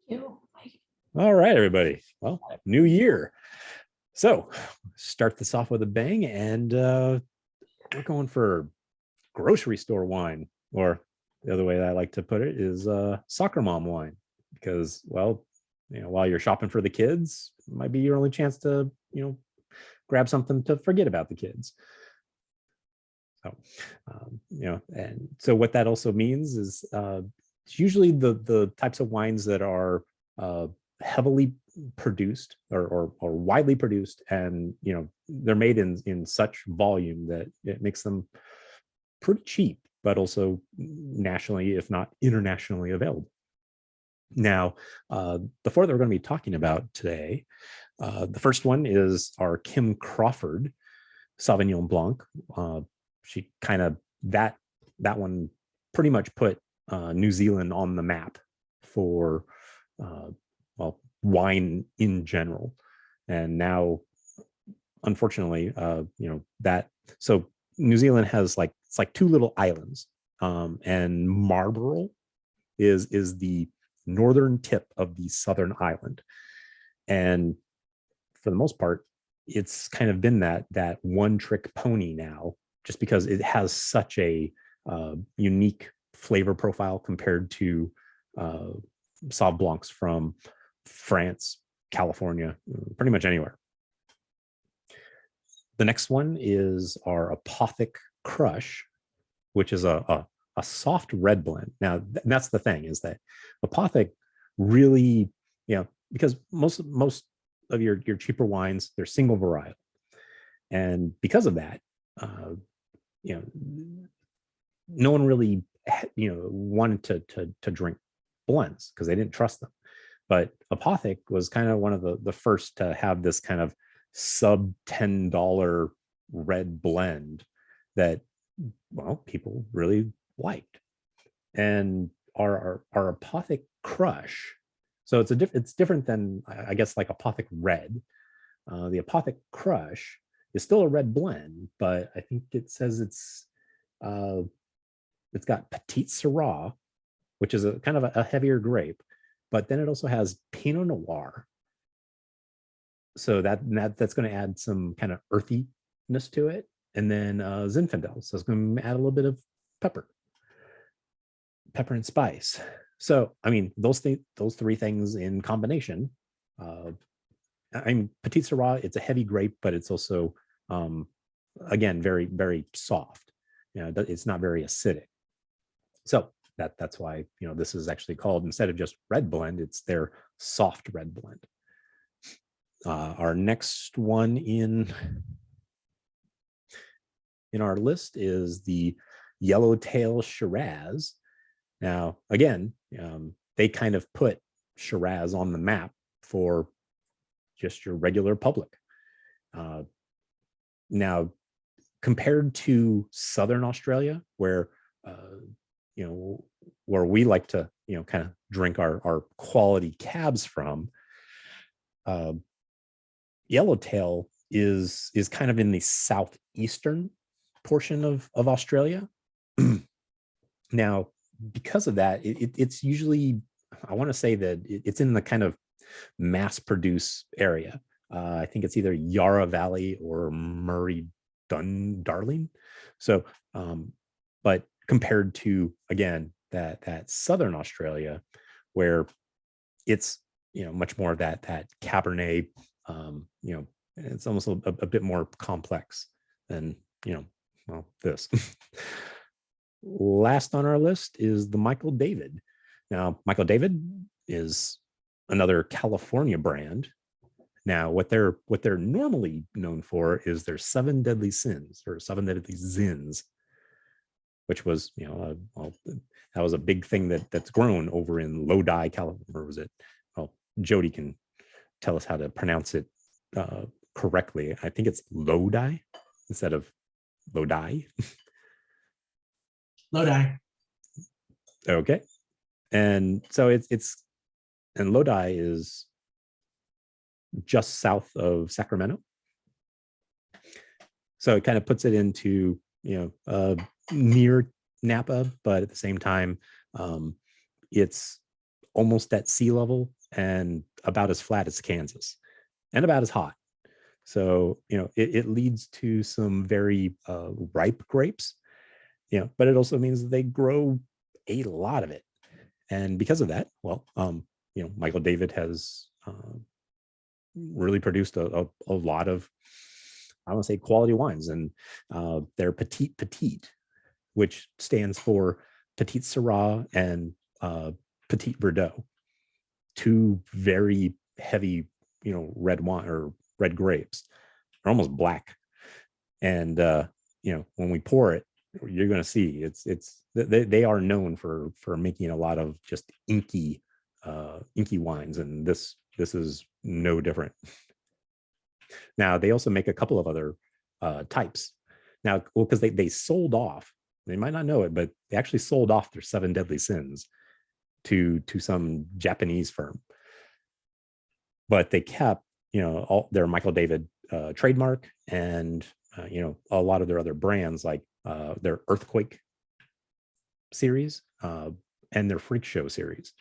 You. All right, everybody. Well, new year. So start this off with a bang, and we're going for grocery store wine, or the other way that I like to put it is soccer mom wine, because, well, while you're shopping for the kids, it might be your only chance to, grab something to forget about the kids. So, and so what that also means is it's usually the types of wines that are heavily produced or widely produced, and they're made in such volume that it makes them pretty cheap, but also nationally, if not internationally, available. Now, the four that we're going to be talking about today, the first one is our Kim Crawford Sauvignon Blanc. She kind of that one pretty much put New Zealand on the map for well, wine in general. And now, unfortunately, that, so New Zealand has it's like two little islands, and Marlborough is the northern tip of the southern island, and for the most part, it's kind of been that one trick pony now, just because it has such a unique flavor profile compared to Sauv Blancs from France, California, pretty much anywhere. The next one is our Apothic Crush, which is a soft red blend. Now, that's the thing, is that Apothic really, because most of your cheaper wines, they're single varietal. And because of that, no one really, wanted to drink blends because they didn't trust them. But Apothic was kind of one of the first to have this kind of sub $10 red blend that, well, people really liked. And our Apothic Crush, so it's different than, I guess, like Apothic Red. The Apothic Crush is still a red blend, but I think it says it's got Petite Shiraz, which is a kind of a heavier grape, but then it also has Pinot Noir. So that's going to add some kind of earthiness to it, and then Zinfandel, so it's going to add a little bit of pepper and spice. So, I mean, those three things in combination. Petite Syrah, it's a heavy grape, but it's also, again, very, very soft. It's not very acidic. So that's why, this is actually called, instead of just red blend, it's their soft red blend. Our next one in our list is the Yellowtail Shiraz. Now, again, they kind of put Shiraz on the map for just your regular public. Now, compared to Southern Australia, where where we like to kind of drink our quality cabs from, Yellowtail is kind of in the southeastern portion of Australia. Now, because of that, it's usually, I want to say that it's in the kind of mass produce area. I think it's either Yarra Valley or Murray-Darling. So, but compared to, again, that Southern Australia, where it's, much more of that Cabernet, it's almost a bit more complex than, well, this. Last on our list is the Michael David. Now, Michael David is another California brand. Now, what they're normally known for is their 7 Deadly Sins, or 7 Deadly Zins, which was, well, that was a big thing that's grown over in Lodi, California. Or was it? Well, Jody can tell us how to pronounce it correctly. I think it's Lodi instead of Lodi. Lodi. Okay. And so it's and Lodi is just south of Sacramento. So it kind of puts it into, near Napa, but at the same time, it's almost at sea level and about as flat as Kansas and about as hot. So, it leads to some very ripe grapes, but it also means that they grow a lot of it. And because of that, well, Michael David has really produced a lot of, I want to say, quality wines, and they're Petite, which stands for Petite Syrah and Petit Verdot, two very heavy, red wine or red grapes. They're almost black, and when we pour it, you're going to see they are known for making a lot of just inky wines, and this is no different. Now they also make a couple of other types. Now, because they sold off, they might not know it, but they actually sold off their 7 deadly sins to some Japanese firm. But they kept, all their Michael David trademark and a lot of their other brands, like their Earthquake series and their Freak Show series.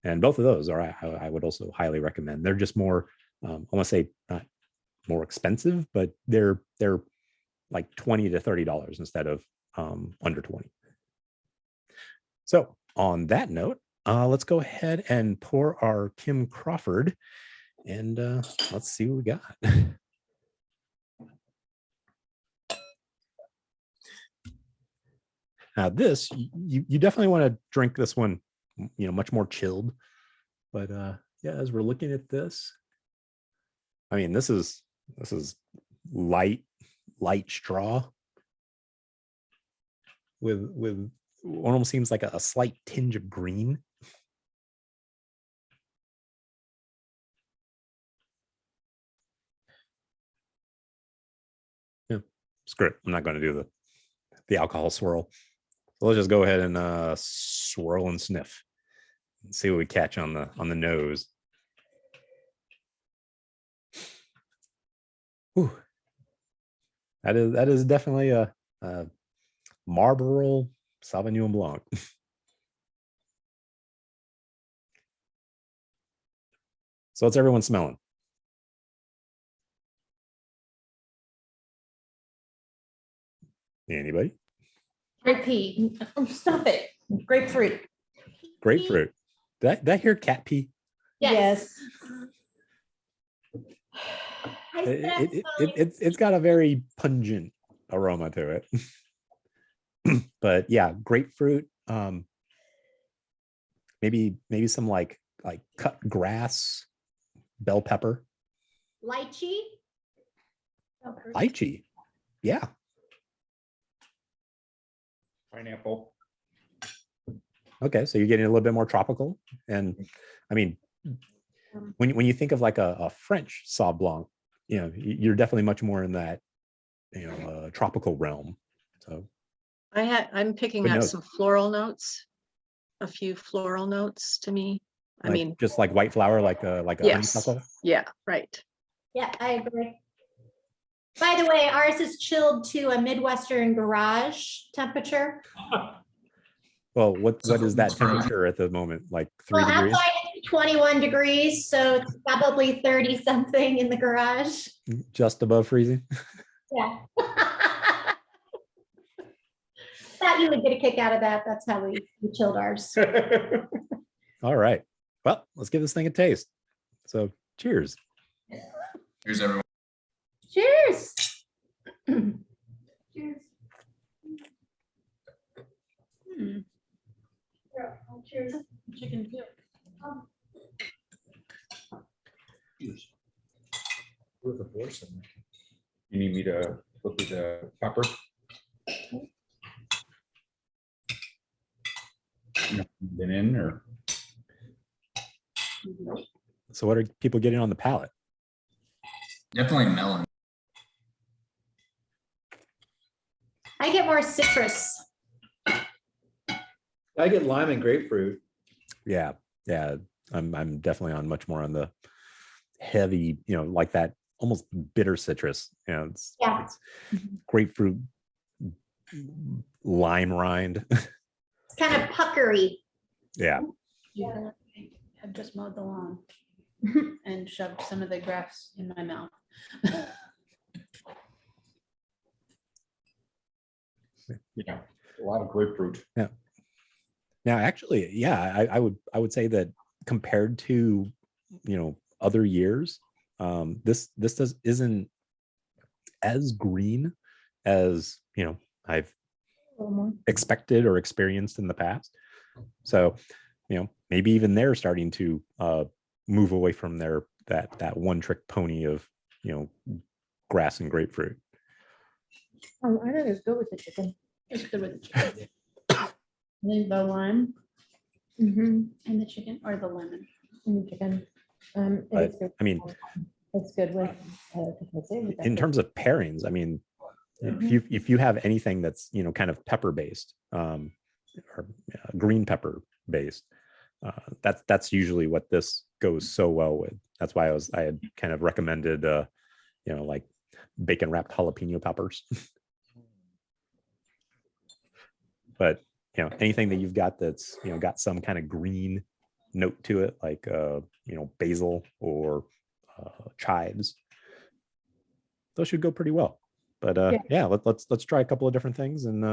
And both of those are, I would also highly recommend. They're just more, I want to say, not more expensive, but they're like $20 to $30 instead of under 20. So on that note, let's go ahead and pour our Kim Crawford, and let's see what we got. Now this, you definitely want to drink this one, much more chilled. But yeah, as we're looking at this, I mean, this is light straw with what almost seems like a slight tinge of green. Yeah, screw it. I'm not going to do the alcohol swirl. So let's just go ahead and swirl and sniff and see what we catch on the nose. Whew. That is definitely a Marlborough Sauvignon Blanc. So what's everyone smelling? Anybody? Grape pea. Oh, stop it. Grapefruit. Grapefruit. Did I hear cat pee? Yes. It's got a very pungent aroma to it. But yeah, grapefruit, maybe some like cut grass, bell pepper. Lychee. Lychee. Yeah. Pineapple. Okay, so you're getting a little bit more tropical. And I mean, when you think of like a French Sauv Blanc, you're definitely much more in that tropical realm. So I'm picking up some floral notes, a few floral notes to me. I mean, just like white flower, like a yes. honeysuckle. Yeah, right. Yeah, I agree. By the way, ours is chilled to a Midwestern garage temperature. Well, what is that temperature at the moment? Like 3 degrees? Outside it's 21 degrees, so it's probably 30 something in the garage. Just above freezing? Yeah. Thought you would get a kick out of that. That's how we chilled ours. All right. Well, let's give this thing a taste. So cheers. Cheers, everyone. Cheers. Cheers. Yeah, cheers. Chicken too. Cheers. With a force in there. You need me to flip the pepper? Been in or? So what are people getting on the palate? Definitely melon. I get more citrus. I get lime and grapefruit. Yeah. I'm definitely on much more on the heavy, like that almost bitter citrus. It's grapefruit, lime rind. It's kind of puckery. Yeah. Yeah. I've just mowed the lawn and shoved some of the grass in my mouth. Yeah, a lot of grapefruit. Now, actually, yeah, I would say that compared to, other years, this isn't as green as, I've A little more. expected or experienced in the past. So, maybe even they're starting to move away from that one trick pony of, grass and grapefruit. Oh, I think it's good with the chicken. It's good with the chicken. I think the lime Mm-hmm. and the chicken or the lemon. And the chicken. But, It's good. I mean, It's good with. in terms of pairings, I mean, if you have anything that's kind of pepper based, or green pepper based, that's usually what this goes so well with. That's why I had kind of recommended like bacon wrapped jalapeno peppers. But anything that you've got that's got some kind of green note to it, like basil or chives, those should go pretty well. But yeah, let's try a couple of different things, and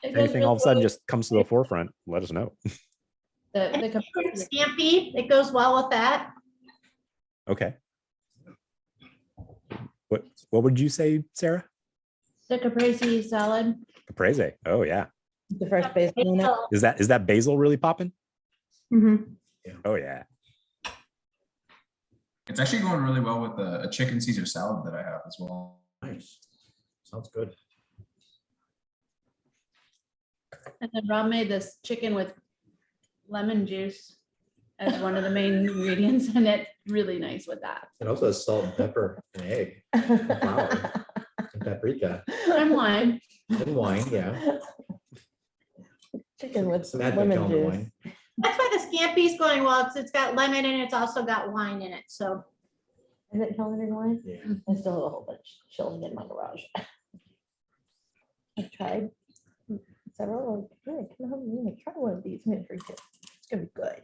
if anything all of a sudden just comes to the forefront, let us know. The Scampi, it goes well with that. Okay. What would you say, Sarah? the caprese salad. Caprese. Oh yeah. The first base. Is that basil really popping? Mm-hmm. Oh yeah. It's actually going really well with a chicken Caesar salad that I have as well. Nice. Sounds good. And then Rob made this chicken with lemon juice as one of the main ingredients, and it's really nice with that. It also has salt and pepper and egg, flour, and paprika, And lime. and wine, yeah. Chicken with Some advent lemon calendar juice. wine. That's why the scampi's going well, because it's got lemon and it's also got wine in it, so. Is it colored in wine? Yeah. I still have a whole bunch chilling in my garage. I've tried several, like, hey, come on, try one of these, I'm gonna drink it. It's gonna be good.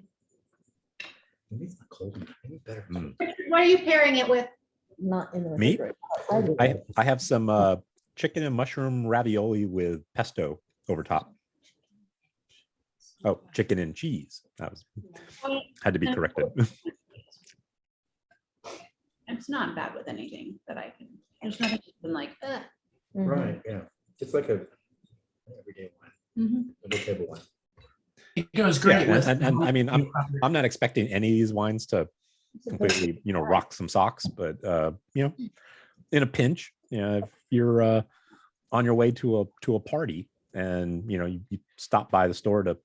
Maybe it's not cold enough, maybe better. What are you pairing it with? Not in the Me? refrigerator. I have some chicken and mushroom ravioli with pesto over top. Oh, chicken and cheese. That was had to be corrected. It's not bad with anything that I can, there's nothing been like, ugh. Mhm. Right, yeah. Just like a everyday wine, a table wine. It goes Yeah, great with. and I mean, I'm not expecting any of these wines to completely, rock some socks, but in a pinch, if you're on your way to a party and you stop by the store to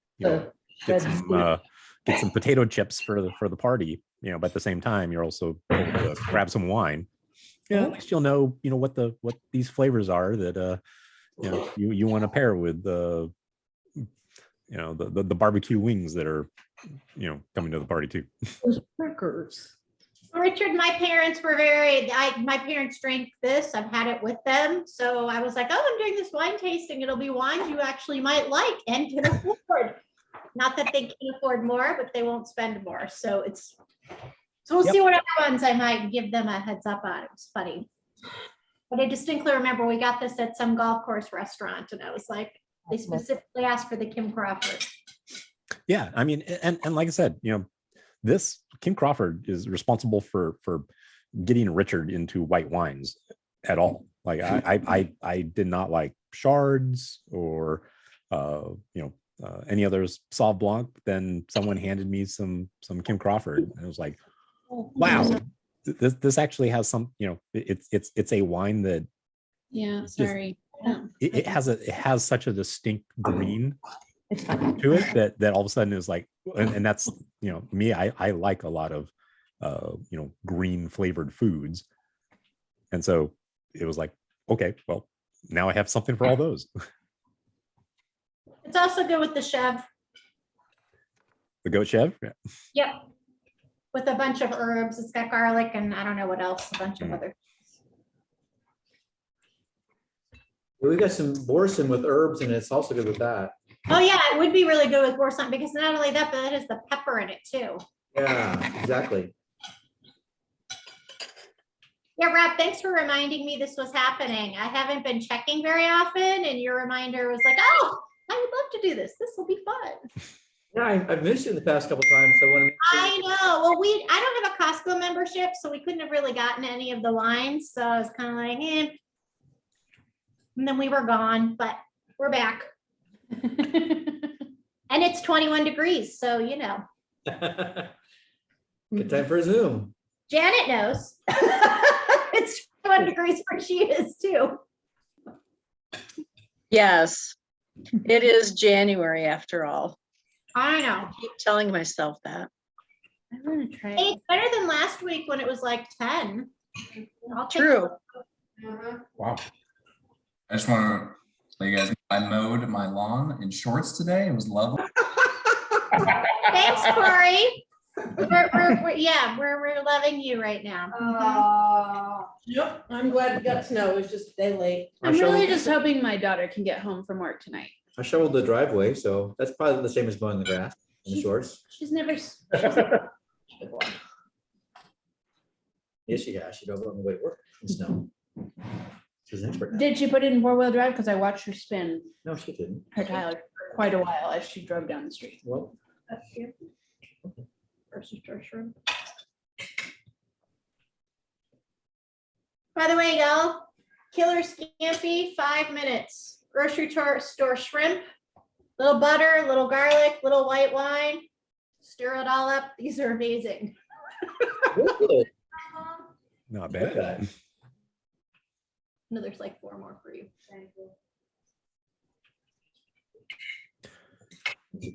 get some potato chips for the party, but at the same time you're also able to grab some wine. At least you'll know what these flavors are that you want to pair with the barbecue wings that are coming to the party too. Those burgers. Richard, my parents were my parents drank this. I've had it with them. So I was like, oh, I'm doing this wine tasting. It'll be wines you actually might like and can afford. Not that they can afford more, but they won't spend more. So we'll see what other ones I might give them a heads up on. It was funny. But I distinctly remember we got this at some golf course restaurant and I was like, they specifically asked for the Kim Crawford. Yeah, I mean, and like I said, this Kim Crawford is responsible for getting Richard into white wines at all. Like I did not like Shards or any others Sauv Blanc. Then someone handed me some Kim Crawford, and it was like, wow, this actually has some. It's a wine that Yeah, sorry. it has such a distinct green to it that all of a sudden is like, and that's me. I like a lot of green flavored foods, and so it was like, okay, well, now I have something for all those. It's also good with the chevre. The goat chevre. Yeah. Yep. With a bunch of herbs. It's got garlic and I don't know what else, a bunch of other. We got some boursin with herbs and it's also good with that. Oh yeah, it would be really good with boursin because not only that, but it has the pepper in it too. Yeah, exactly. Yeah, Rob, thanks for reminding me this was happening. I haven't been checking very often, and your reminder was like, oh, I would love to do this. This will be fun. Yeah, I've missed you the past couple times, so when. I know. Well, I don't have a Costco membership, so we couldn't have really gotten any of the wines. So I was kind of like, eh. And then we were gone, but we're back. And it's 21 degrees, so you know. Good time for a Zoom. Janet knows. It's 21 degrees where she is too. Yes, it is January after all. I know. I keep telling myself that. I'm gonna try Hey, it. it's better than last week when it was like 10. I'll take True. Wow. I just want to let you guys know, I mowed my lawn in shorts today. It was lovely. Thanks, Corey. We're loving you right now. Yep, I'm glad we got snow. It was just a day late. I'm really just hoping my daughter can get home from work tonight. I shoveled the driveway, so that's probably the same as mowing the grass in the shorts. She's never. Before. Yes, she has. She drove on the way to work in snow. She's an expert now. Did she put it in 4-wheel drive? Because I watched her spin No, she didn't. her tire for quite a while as she drove down the street. Well, By the way, y'all, killer scampi, 5 minutes. Grocery store shrimp, little butter, little garlic, little white wine. Stir it all up. These are amazing. good. Not Look at bad. that. No, there's like 4 more for you.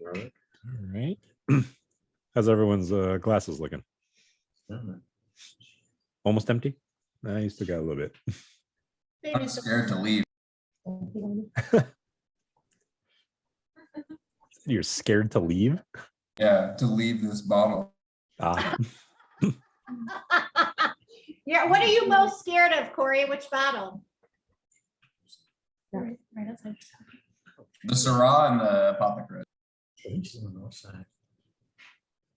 Garlic. All right. How's everyone's glasses looking? Mhm. Almost empty? I used to got a little bit. Maybe I'm some- scared to leave. You're scared to leave? Yeah, to leave this bottle. Ah, Yeah, what are you most scared of, Corey? Which bottle? Right outside. The Syrah and the Apothic red. I think she's on the north side.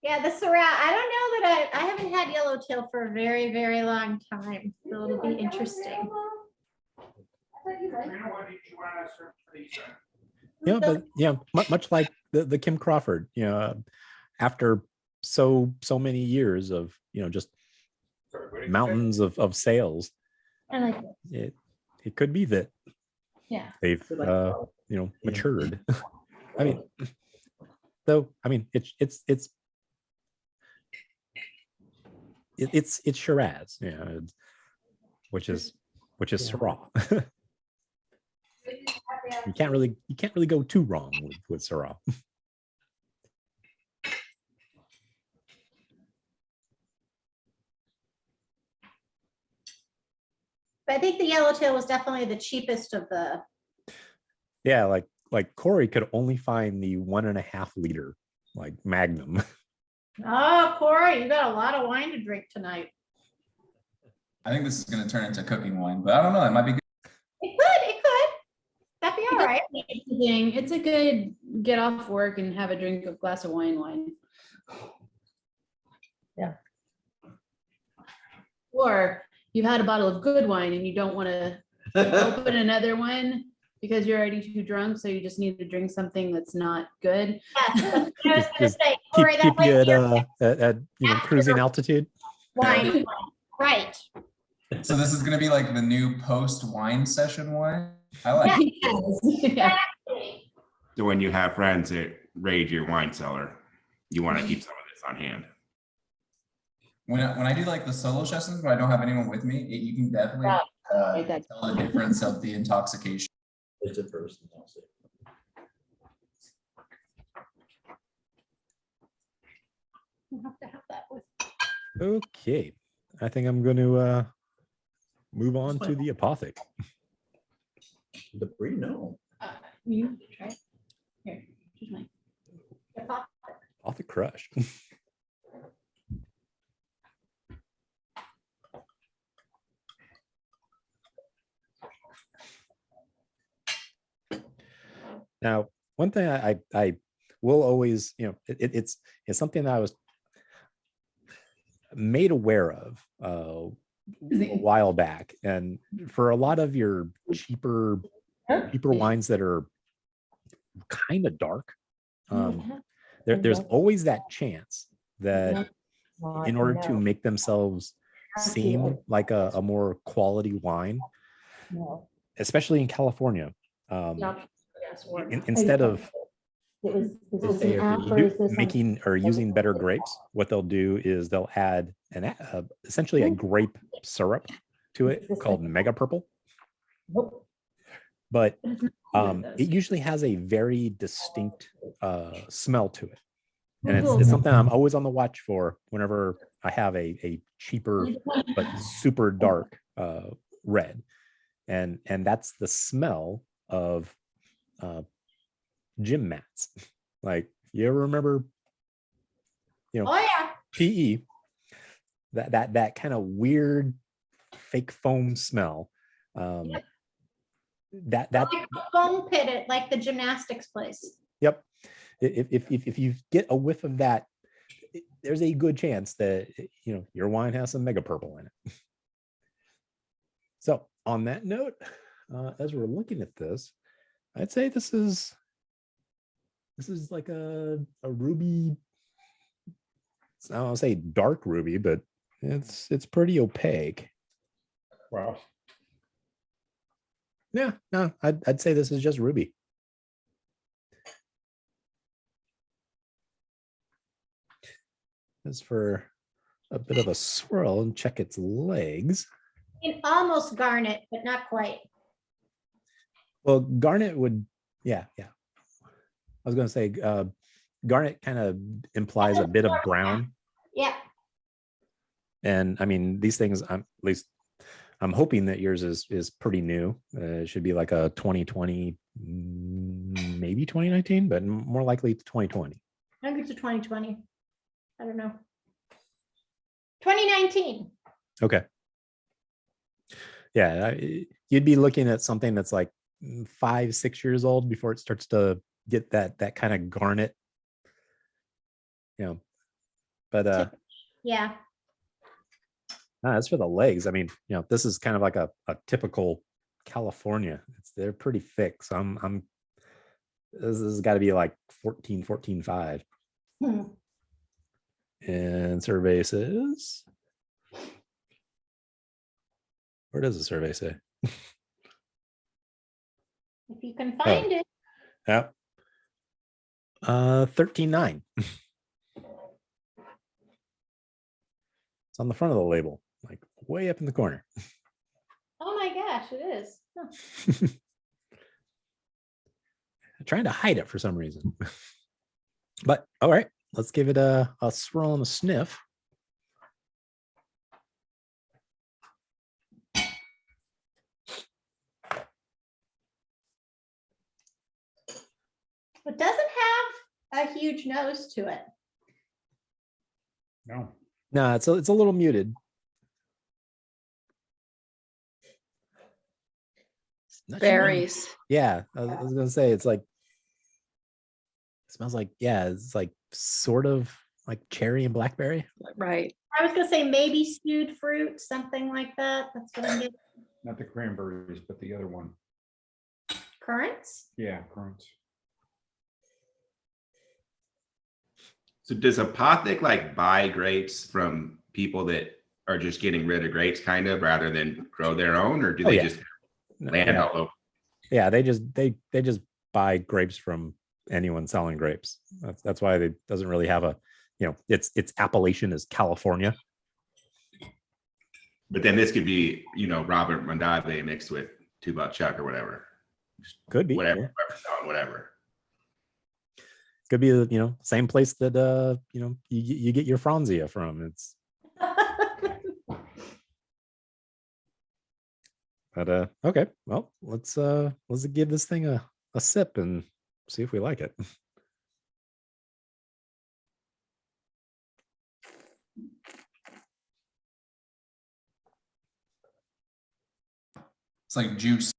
Yeah, the Syrah. I don't know that I haven't had yellowtail for a very, very long time. So it'll be interesting. yeah, but yeah, much like the Kim Crawford, after so many years of just mountains of sales, I like it. it could be that Yeah. they've matured. I mean, it's Shiraz, which is Yeah. Syrah. You can't really go too wrong with Syrah. But I think the yellowtail was definitely the cheapest of the. Yeah, like Corey could only find the 1.5 liter like Magnum. Oh, Corey, you got a lot of wine to drink tonight. I think this is going to turn into cooking wine, but I don't know. It might be good. It could. That'd be all right. It's a good get off work and have a drink of glass of wine. Yeah. Or you've had a bottle of good wine and you don't want to open another one because you're already too drunk, so you just need to drink something that's not good. Yes, I was gonna Just say, keep Corey, that keep might you be your at cruising altitude. wine. Right. So this is going to be like the new post wine session wine. I like it. Yeah. So when you have friends that raid your wine cellar, you want to keep some of this on hand. When I do like the solo sessions when I don't have anyone with me, you can definitely Like that. tell the difference of the intoxication. It's the first. and I'll say. We'll have to have that with. Okay, I think I'm going to move on to the Apothic. The brie, no. You try it. Here, here's mine. Apothic Crush. Now, one thing I will always, it's something that made aware of a while back, and for a lot of your cheaper wines that are kind of dark, there's always that chance that in order to make themselves seem like a more quality wine, especially in California, instead of making or using better grapes, what they'll do is they'll add essentially a grape syrup to it called mega purple. But it usually has a very distinct smell to it. And it's something I'm always on the watch for whenever I have a cheaper but super dark red. And that's the smell of gym mats. Like, you ever remember, Oh yeah. PE, that kind of weird fake foam smell. That's Like a foam pit at like the gymnastics place. Yep. If you get a whiff of that, there's a good chance that your wine has some mega purple in it. So on that note, as we're looking at this, I'd say this is like a ruby. I don't want to say dark ruby, but it's pretty opaque. Wow. Yeah, no, I'd say this is just ruby. As for a bit of a swirl and check its legs. It almost garnet, but not quite. Well, garnet would, yeah. I was going to say garnet kind of implies a bit of brown. Yeah. And I mean, these things, I'm hoping that yours is pretty new. It should be like a 2020, maybe 2019, but more likely 2020. I think it's a 2020. I don't know. 2019. Okay. Yeah, you'd be looking at something that's like 5-6 years old before it starts to get that kind of garnet. But Yeah. as for the legs, I mean, this is kind of like a typical California. They're pretty thick. So this has got to be like 14.5. And survey says, where does the survey say? If you can find it. Yep. 13.9. It's on the front of the label, like way up in the corner. Oh my gosh, it is. Huh. I'm trying to hide it for some reason. But all right, let's give it a swirl and a sniff. It doesn't have a huge nose to it. No. No, it's a little muted. Not sure. Berries. Yeah, I was gonna say it's like, it smells like, yeah, it's like sort of like cherry and blackberry. Right. I was gonna say maybe stewed fruit, something like that. That's what I'm getting. Not the cranberries, but the other one. Currants? Yeah, currants. So does Apothic like buy grapes from people that are just getting rid of grapes kind of rather than grow their own, or do they just land all over? Yeah, they just buy grapes from anyone selling grapes. That's why it doesn't really have a, its appellation is California. But then this could be, Robert Mondavi mixed with Two Buck Chuck or whatever. Could be Whatever. Whatever. Could be same place that you get your Franzia from. It's but okay, well, let's give this thing a sip and see if we like it. It's like juice.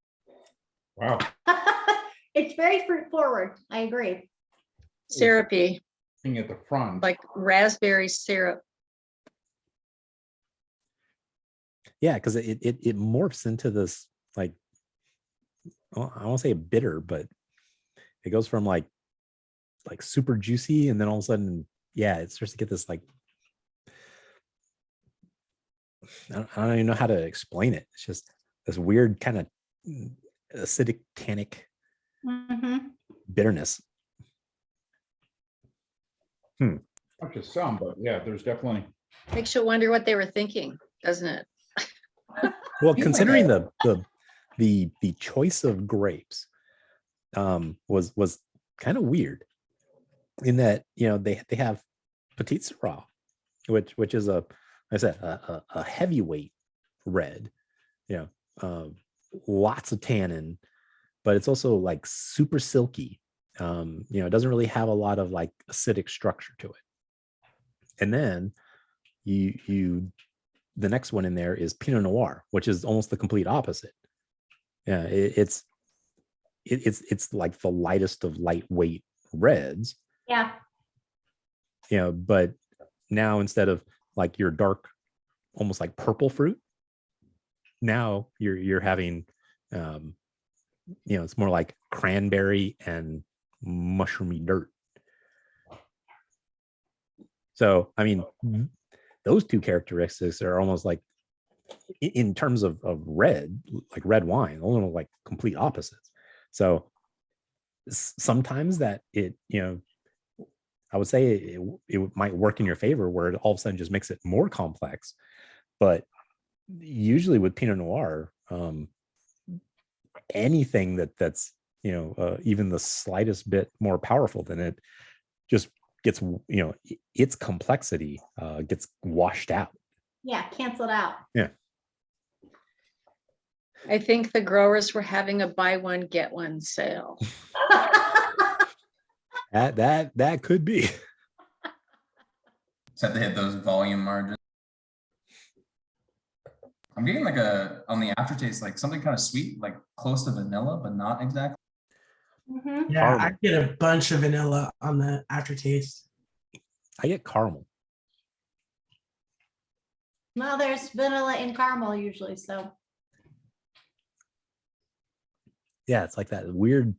Wow. It's very fruit forward. I agree. Syrupy, Looking at the front. like raspberry syrup. Yeah, because it morphs into this, like, I won't say a bitter, but it goes from like super juicy, and then all of a sudden, yeah, it starts to get this like, I don't even know how to explain it. It's just this weird kind of acidic, tannic bitterness. Not just some, but yeah, there's definitely. Makes you wonder what they were thinking, doesn't it? Well, considering the choice of grapes was kind of weird, in that, you know, they have Petite Syrah, which is like I said, a heavyweight red, you know, lots of tannin, but it's also like super silky. You know, it doesn't really have a lot of like acidic structure to it. And then the next one in there is Pinot Noir, which is almost the complete opposite. Yeah, it's like the lightest of lightweight reds. Yeah. You know, but now instead of like your dark, almost like purple fruit, now you're having, you know, it's more like cranberry and mushroomy dirt. So, I mean, those two characteristics are almost like, in terms of red, like red wine, almost like complete opposites. So sometimes that it, you know, I would say it might work in your favor, where it all of a sudden just makes it more complex. But usually with Pinot Noir, anything that's, you know, even the slightest bit more powerful than it just gets, you know, its complexity gets washed out. Yeah, canceled out. Yeah. I think the growers were having a buy one, get one sale. That could be. Just have to hit those volume margins. I'm getting like on the aftertaste, like something kind of sweet, like close to vanilla, but not exactly. Mhm. Yeah, Caramel. I get a bunch of vanilla on the aftertaste. I get caramel. Well, there's vanilla in caramel usually, so. Yeah, it's like that weirdly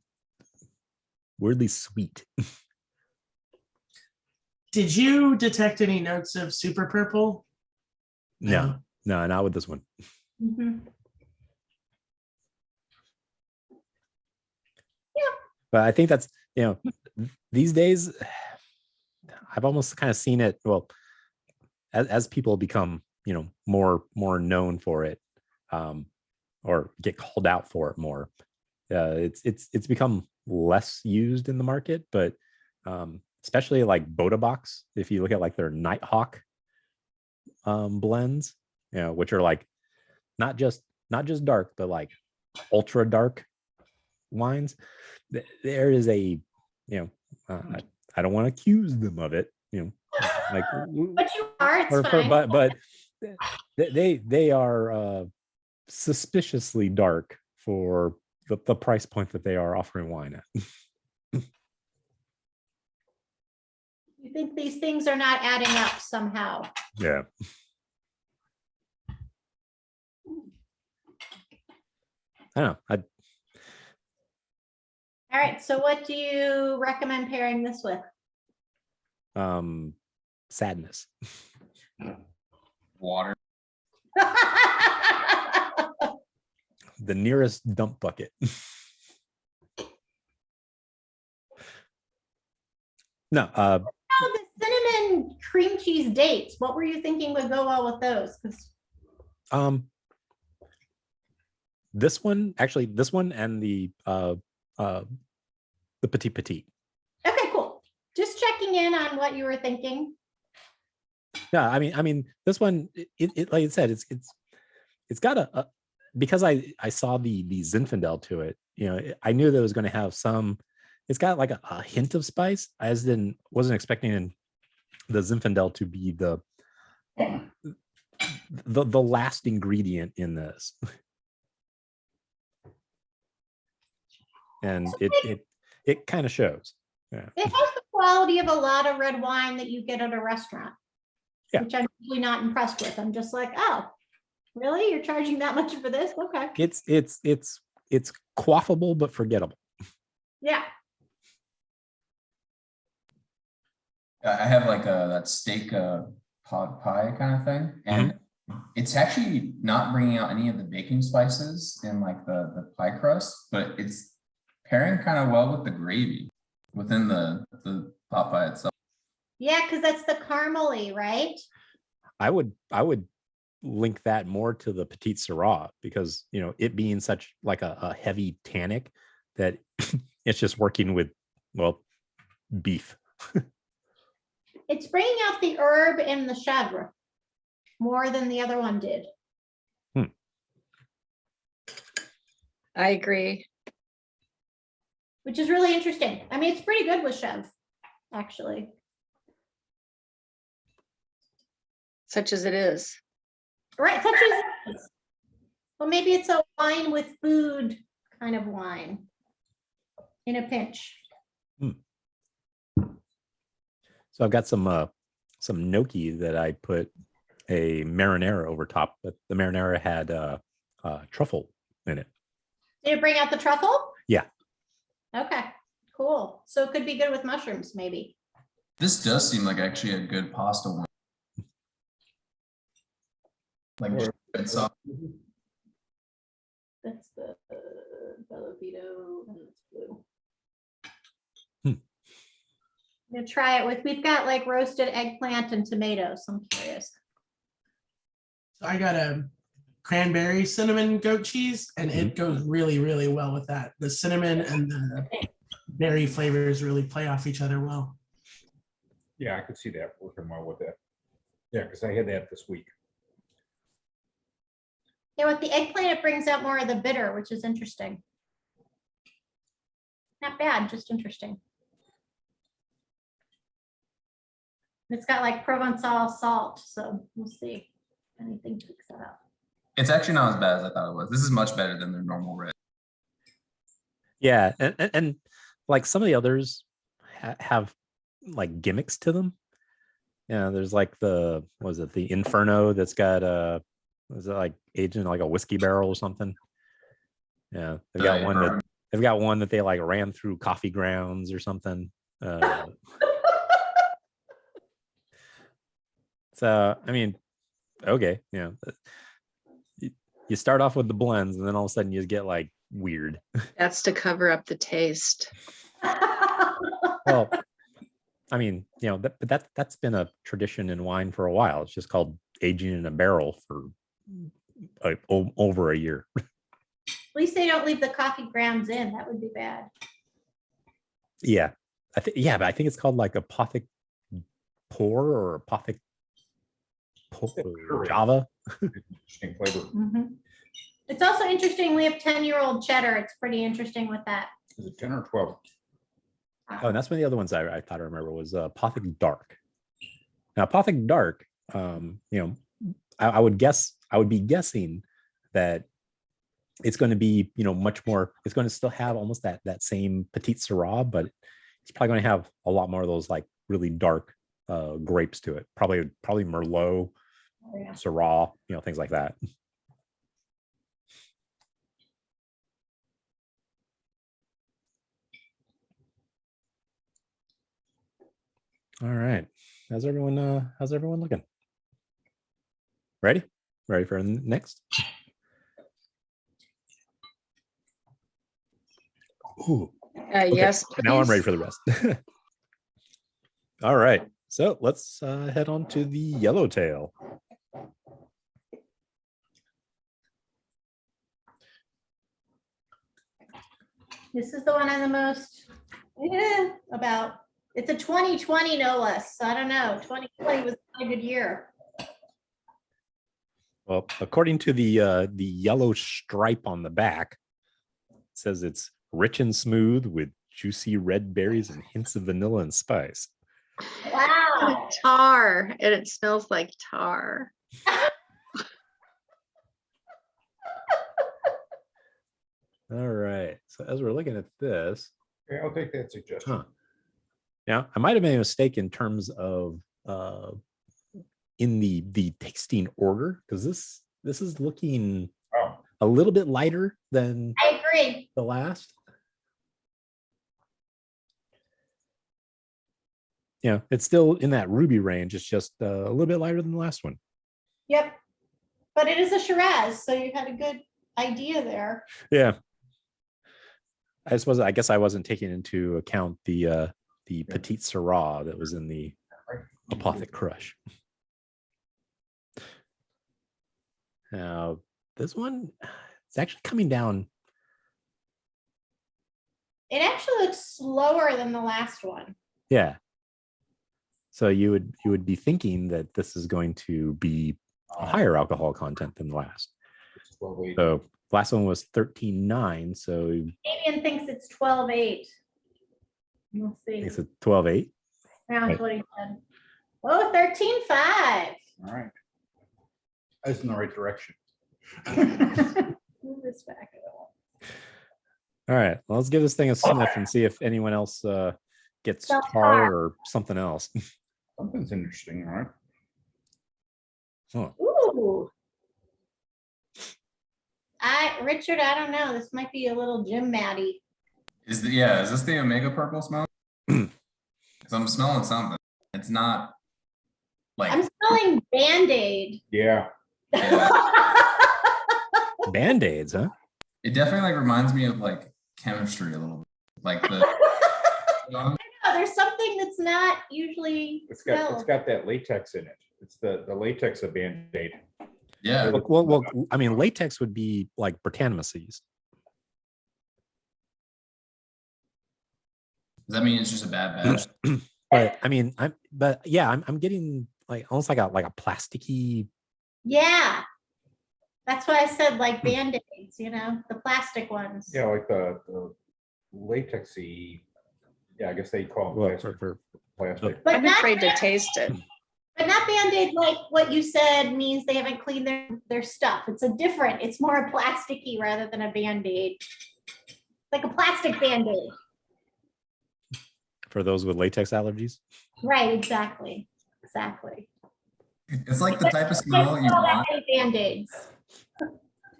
sweet. Did you detect any notes of super purple? No, not with this one. Mhm. But I think that's, you know, these days I've almost kind of seen it. Well, as people become, you know, more known for it, or get called out for it more, it's become less used in the market. But especially like Bodabox, if you look at like their Nighthawk blends, you know, which are like not just dark, but like ultra dark wines. There is a, you know, I don't want to accuse them of it, you know, like, But you are, it's fine. but they are suspiciously dark for the price point that they are offering wine at. You think these things are not adding up somehow? Yeah. I don't know. All right, so what do you recommend pairing this with? Sadness. Water. The nearest dump bucket. No. Oh, the cinnamon cream cheese dates. What were you thinking would go well with those? 'Cause this one and the Petit. okay, cool. Just checking in on what you were thinking. Yeah, I mean, this one, it like I said, it's got a because I saw the Zinfandel to it. You know, I knew that it was going to have some. It's got like a hint of spice. Wasn't expecting the Zinfandel to be the last ingredient in this. And it kind of shows. Yeah. It has the quality of a lot of red wine that you get at a restaurant, Yeah. which I'm usually not impressed with. I'm just like, oh, Really? You're charging that much for this? Okay. It's quaffable but forgettable. Yeah. I have like that steak pot pie kind of thing, and it's actually not bringing out any of the baking spices in like the pie crust, but it's pairing kind of well with the gravy within the pot pie itself. Yeah, because that's the caramely, right? I would link that more to the Petite Syrah because it being such like a heavy tannic that it's just working with beef. It's bringing out the herb and the chevre more than the other one did. I agree. Which is really interesting. I mean, it's pretty good with chevre, actually. Such as it is. Right, such as, well, maybe it's a wine with food kind of wine in a pinch. So I've got some gnocchi that I put a marinara over top, but the marinara had truffle in it. Did it bring out the truffle? Yeah. Okay, cool. So it could be good with mushrooms, maybe. This does seem like actually a good pasta one. Like good sauce. That's the Bellavito and it's blue. I'm gonna try it with, we've got like roasted eggplant and tomatoes. I'm curious. So I got a cranberry cinnamon goat cheese, and it goes really, really well with that. The cinnamon and the berry flavors really play off each other well. Yeah, I could see that working well with that. Yeah, because I had that this week. Yeah, with the eggplant, it brings out more of the bitter, which is interesting. Not bad, just interesting. It's got like Provençal salt, so we'll see if anything picks that up. It's actually not as bad as I thought it was. This is much better than their normal red. Yeah, and like some of the others have like gimmicks to them. Yeah, there's like the Inferno that's got was it like aged in like a whiskey barrel or something? Yeah, they've got one that they like ran through coffee grounds or something. So I mean, okay, you start off with the blends, and then all of a sudden you get like weird. That's to cover up the taste. Well, I mean, that's been a tradition in wine for a while. It's just called aging in a barrel for over a year. At least they don't leave the coffee grounds in. That would be bad. Yeah, but I think it's called like Apothic pour or Apothic Java. Interesting flavor. It's also interesting. We have 10-year-old cheddar. It's pretty interesting with that. Is it 10 or 12? Oh, and that's one of the other ones I thought I remember was Apothic Dark. Now, Apothic Dark, I would be guessing that it's going to be, much more. It's going to still have almost that same Petite Syrah, but it's probably going to have a lot more of those like really dark grapes to it. Probably Merlot, Syrah, things like that. All right. How's everyone looking? Ready for next? Ooh. Okay. Yes. Now I'm ready for the rest. All right. So let's head on to the yellowtail. This is the one I'm the most about. It's a 2020 no less. So I don't know. 2020 was a good year. Well, according to the yellow stripe on the back, it says it's rich and smooth with juicy red berries and hints of vanilla and spice. Wow. Tar, and it smells like tar. All right. So as we're looking at this, Okay, I'll take that suggestion. Now I might have made a mistake in terms of in the tasting order, because this is looking Oh, a little bit lighter than I agree. the last. Yeah, it's still in that ruby range. It's just a little bit lighter than the last one. Yep. But it is a Shiraz, so you had a good idea there. Yeah. I guess I wasn't taking into account the Petite Syrah that was in the Apothic Crush. Now, this one, it's actually coming down. It actually looks slower than the last one. Yeah. So you would be thinking that this is going to be a higher alcohol content than the last. So last one was 13.9. So Fabian thinks it's 12.8. We'll see. it's a 12.8. That's Right. what he said. Oh, 13.5. all right. That's in the right direction. Move this back a little. All right. Well, let's give this thing a sniff and see if anyone else gets Self tar tar. or something else. Something's interesting, all right? Ooh. Richard, I don't know. This might be a little Jim Matty. Is this the Omega purple smell? Because I'm smelling something. It's not like I'm smelling Band-Aid. Yeah. Band-Aids, huh? it definitely like reminds me of like chemistry a little bit. Like the No, there's something that's not usually It's smelled. got that latex in it. It's the latex of Band-Aid. yeah. Well, I mean, latex would be like Britannica's. Does that mean it's just a bad batch? But I mean, I'm getting like almost like a plasticky. Yeah. That's why I said like Band-Aids, the plastic ones. Yeah, like the latexy. Yeah, I guess they call it Well, plastic. for Plastic. But I'm not afraid to taste it. But not Band-Aid like what you said means they haven't cleaned their stuff. It's more plasticky rather than a Band-Aid. Like a plastic Band-Aid. for those with latex allergies. Right, exactly. Exactly. It's like the type of smell you All that want. many Band-Aids.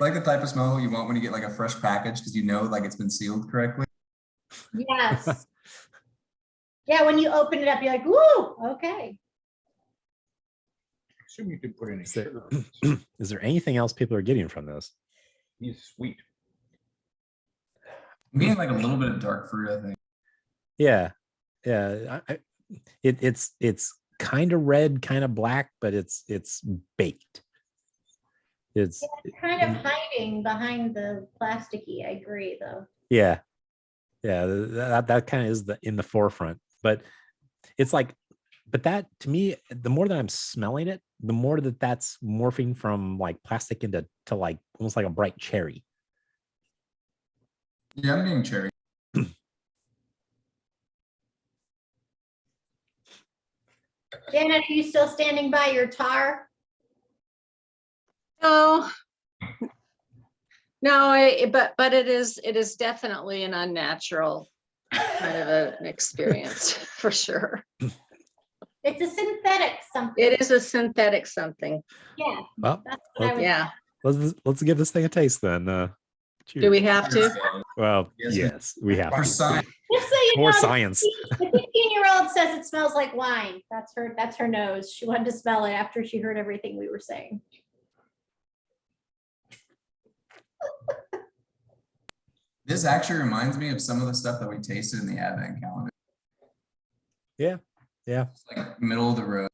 Like the type of smell you want when you get like a fresh package because you know like it's been sealed correctly. Yes. Yeah, when you open it up, you're like, woo, okay. I assume you could put in a Is there, sugar. is there anything else people are getting from this? He's sweet. I'm getting like a little bit of dark fruit, I think. Yeah, it's kind of red, kind of black, but it's baked. It's It's kind of hiding behind the plasticky. I agree, though. yeah, that kind of is in the forefront, but it's like, but that to me, the more that I'm smelling it, the more that's morphing from like plastic into like almost like a bright cherry. Yeah, I'm getting cherry. Janet, are you still standing by your tar? No. But it is definitely an unnatural kind of an experience for sure. It's a synthetic something. It is a synthetic something. Yeah. Well, That's what I would Yeah. let's give this thing a taste then. Do we have to? Well, Yes, yes, we have For to. science. Just so you More know, science. The 15-year-old says it smells like wine. That's her nose. She wanted to smell it after she heard everything we were saying. This actually reminds me of some of the stuff that we tasted in the advent calendar. Yeah. It's like middle of the road.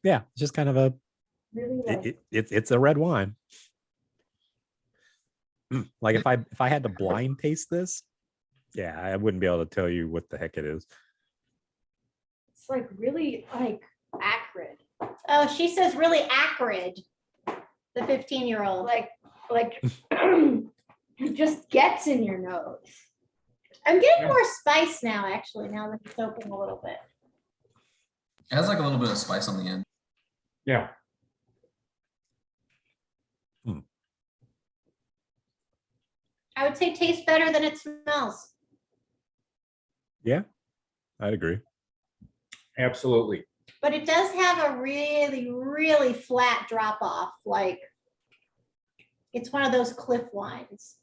Yeah, it's just kind of a Really like it's a red wine. Like if I had to blind taste this, yeah, I wouldn't be able to tell you what the heck it is. It's like really like acrid, Oh, she says really acrid. The 15-year-old. like it just gets in your nose. I'm getting more spice now, actually, now that it's open a little bit. It has like a little bit of spice on the end. Yeah. I would say tastes better than it smells. Yeah, I'd agree. Absolutely. But it does have a really, really flat drop off. Like It's one of those cliff wines.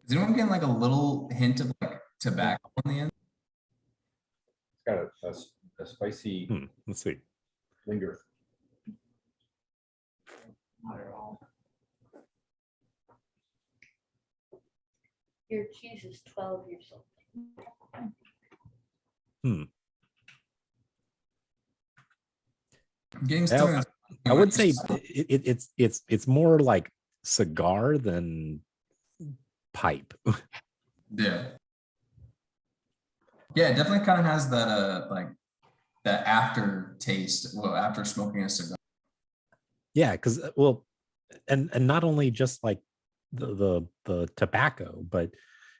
Is anyone getting like a little hint of like tobacco on the end? It's got a spicy Let's see. linger. Not at all. Your cheese is 12 years old. I'm getting Yeah, something. I would say it's more like cigar than pipe. Yeah. Yeah, it definitely kind of has that like that aftertaste. Well, after smoking a cigar. Yeah, because and not only just like the tobacco, but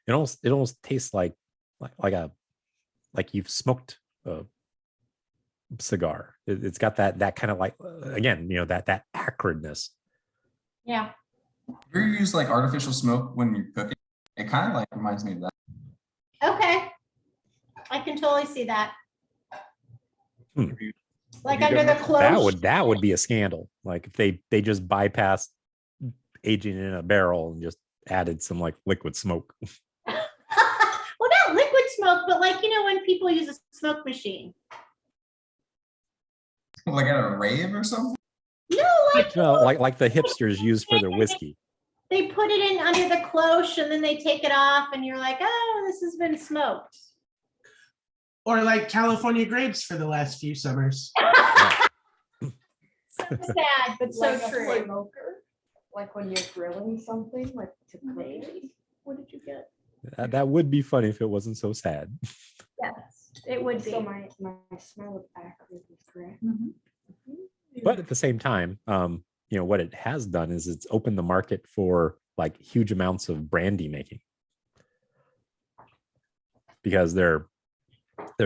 it almost tastes like you've smoked a cigar. It's got that kind of like again, that acridness. Yeah. You ever use like artificial smoke when you're cooking? It kind of like reminds me of that. Okay. I can totally see that. Like Have you under done the close. That would be a scandal. Like if they just bypassed aging in a barrel and just added some like liquid smoke. Well, not liquid smoke, but like, when people use a smoke machine. Like at a rave or something? No, like the hipsters use for their whiskey. they put it in under the cloche and then they take it off and you're like, oh, this has been smoked. Or like California grapes for the last few summers. So sad, but so Like a true. smoker, like when you're grilling something, like to cook. What did you get? That would be funny if it wasn't so sad. Yes, it would be. So my smell of acrid is correct. But at the same time, what it has done is it's opened the market for like huge amounts of brandy making, because they're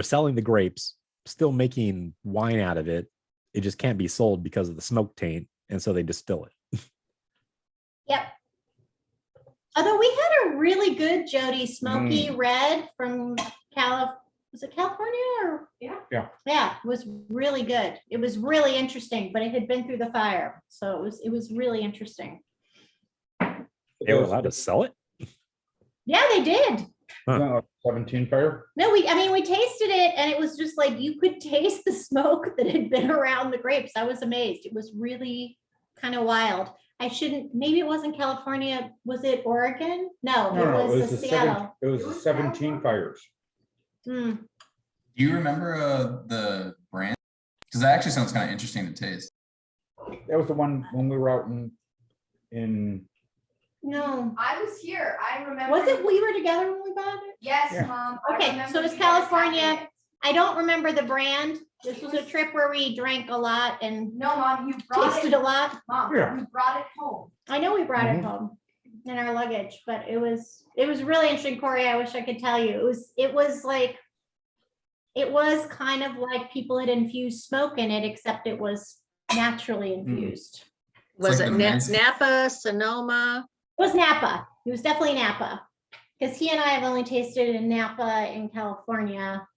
selling the grapes, still making wine out of it. It just can't be sold because of the smoke taint, and so they distill it. Yep. Although we had a really good Jody smoky red from was it California or? Yeah. Yeah, it was really good. It was really interesting, but it had been through the fire. So it was really interesting. They were allowed to sell it? Yeah, they did. Huh. 17 fire. No, we tasted it and it was just like you could taste the smoke that had been around the grapes. I was amazed. It was really kind of wild. Maybe it wasn't California. Was it Oregon? No, it was the Seattle. It was the 17 fires. Hmm. Do you remember the brand? Because that actually sounds kind of interesting to taste. That was the one when we were out in No. I was here. I remember. Was it we were together when we bought it? Yes, Yeah. Mom. Okay, so it's California. I don't remember the brand. This was a trip where we drank a lot and No, Mom, you brought tasted it. a lot. Mom, Yeah. you brought it home. I know we brought it home in our luggage, but it was really interesting, Corey. I wish I could tell you. It was kind of like people had infused smoke in it, except it was naturally infused. Was like it the nice- Napa, Sonoma? It was Napa. It was definitely Napa. Because he and I have only tasted it in Napa in California.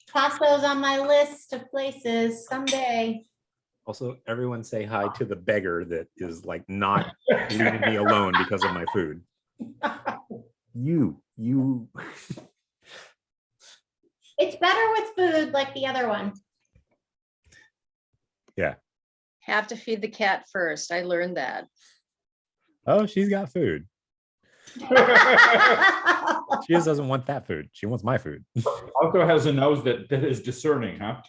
Toss those on my list of places someday. Also, everyone say hi to the beggar that is like not leaving me alone because of my food. You. It's better with food like the other one. Yeah. Have to feed the cat first. I learned that. Oh, she's got food. She just doesn't want that food. She wants my food. Also has a nose that is discerning, huh?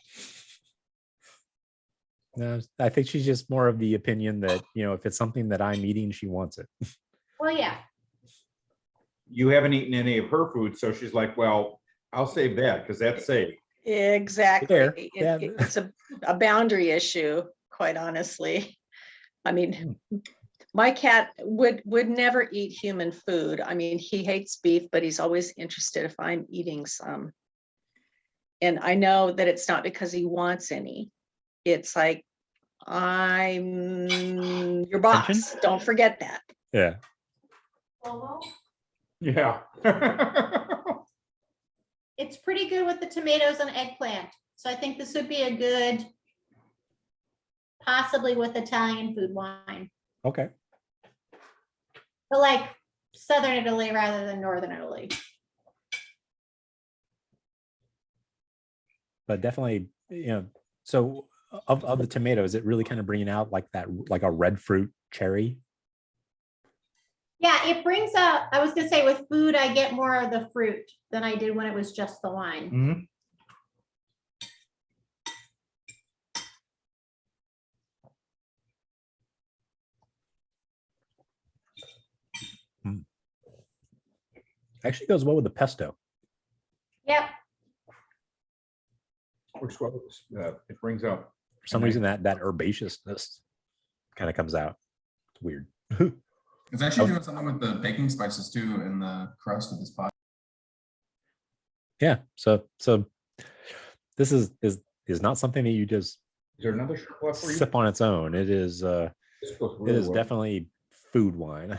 No, I think she's just more of the opinion that, if it's something that I'm eating, she wants it. Well, yeah. You haven't eaten any of her food, so she's like, well, I'll save that because that's safe. Exactly. Fair. Yeah. It's a boundary issue, quite honestly. I mean, my cat would never eat human food. I mean, he hates beef, but he's always interested if I'm eating some. And I know that it's not because he wants any. It's like, I'm your boss. Attention? Don't forget that. Yeah. Yeah. It's pretty good with the tomatoes and eggplant. So I think this would be a good, possibly with Italian food wine. Okay. but like Southern Italy rather than Northern Italy. But definitely, so of the tomato, is it really kind of bringing out like that, like a red fruit cherry? Yeah, it brings out, I was gonna say with food, I get more of the fruit than I did when it was just the wine. Mhm. Actually goes well with the pesto. Yep. Works well. It brings out. For some reason, that herbaceousness kind of comes out. It's weird. It's actually doing something with the baking spices too in the crust of this pie. Yeah. So this is not something that you just Is there another shot left for you? sip on its own. It is This goes really well. definitely food wine.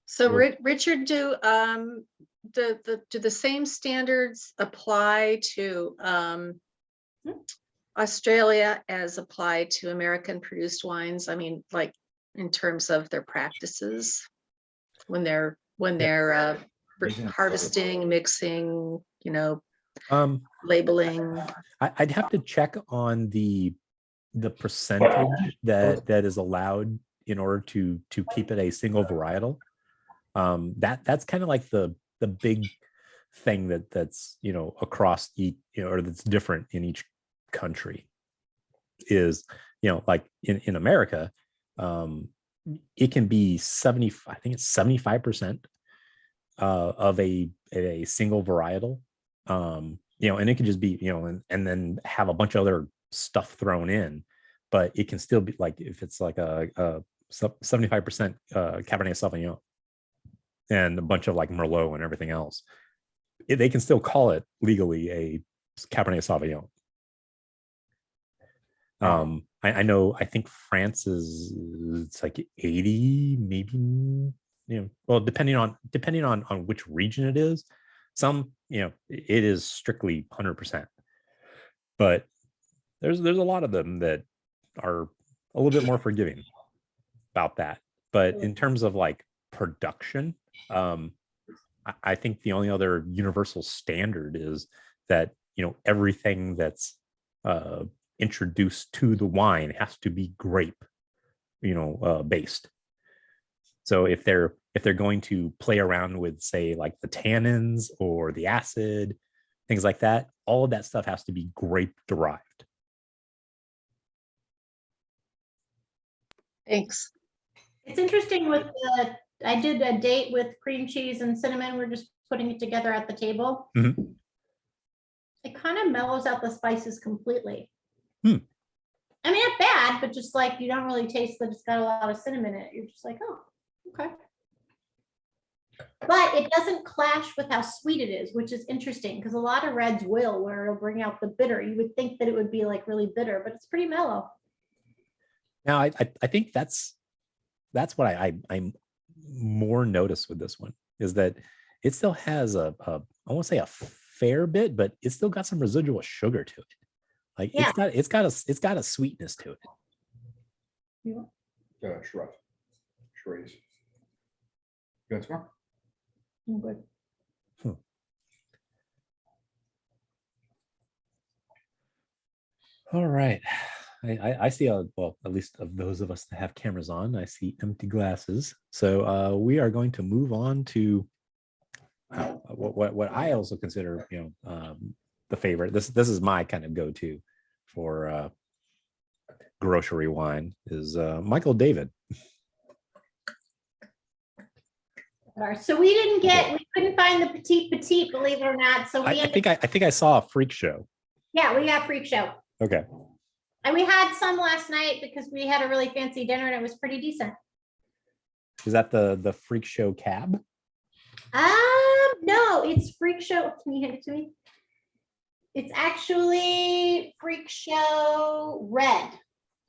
So Richard, do the same standards apply to Australia as apply to American produced wines? I mean, like in terms of their practices when they're harvesting, mixing, labeling. I'd have to check on the percentage that is allowed in order to keep it a single varietal. That's kind of like the big thing that's across or that's different in each country is like in America, it can be 75% of a single varietal, and it can just be and then have a bunch of other stuff thrown in, but it can still be like if it's like a 75% Cabernet Sauvignon and a bunch of like Merlot and everything else, they can still call it legally a Cabernet Sauvignon. I think France it's like 80, maybe, well, depending on which region it is. Some, it is strictly 100%, but there's a lot of them that are a little bit more forgiving about that. But in terms of like production, I think the only other universal standard is that everything that's introduced to the wine has to be grape based. So if they're going to play around with, say, like the tannins or the acid, things like that, all of that stuff has to be grape derived. Thanks. It's interesting with I did a date with cream cheese and cinnamon. We're just putting it together at the table. Mm-hmm. It kind of mellows out the spices completely. Hmm. I mean, not bad, but just like you don't really taste that it's got a lot of cinnamon in it. You're just like, oh, okay. But it doesn't clash with how sweet it is, which is interesting because a lot of reds will, where it'll bring out the bitter. You would think that it would be like really bitter, but it's pretty mellow. Now, I think that's what I'm more noticed with this one is that it still has I won't say a fair bit, but it's still got some residual sugar to it. Like Yeah. it's got a sweetness to it. Shiraz. You want some more? I'm good. All right. I see well, at least of those of us that have cameras on, I see empty glasses. So we are going to move on to what I also consider, the favorite. This is my kind of go-to for grocery wine is Michael David. So we couldn't find the Petite, believe it or not. So I think I saw a freak show. Yeah, we got freak show. Okay. And we had some last night because we had a really fancy dinner and it was pretty decent. Is that the freak show cab? No, it's freak show. Can you hand it to me? It's actually freak show red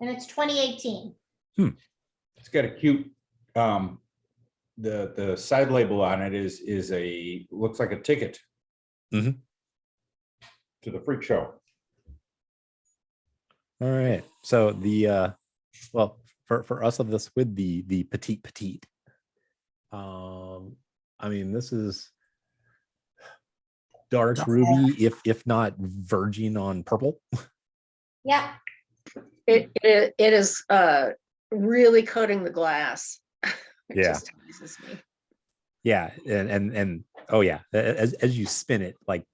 and it's 2018. It's got a cute, the side label on it is looks like a ticket to the freak show. All right. So the well, for us of this with the Petite, I mean, this is dark ruby, if not verging on purple. Yeah. It is really coating the glass. It Yeah. just amazes me. Yeah, and oh yeah, as you spin it, like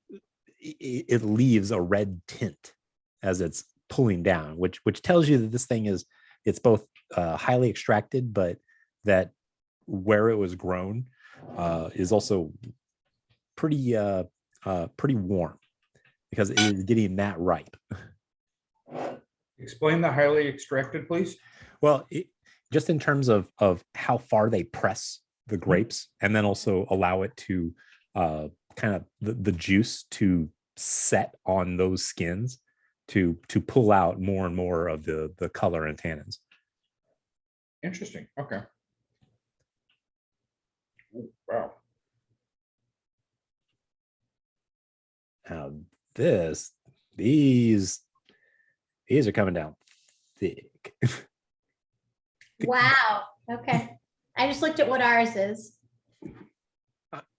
it leaves a red tint as it's pulling down, which tells you that this thing it's both highly extracted, but that where it was grown is also pretty warm because it is getting that ripe. Explain the highly extracted, please. Well, just in terms of how far they press the grapes, and then also allow it to kind of the juice to set on those skins to pull out more and more of the color and tannins. Interesting. Okay. Ooh, wow. Now these are coming down thick. Wow. Okay. I just looked at what ours is.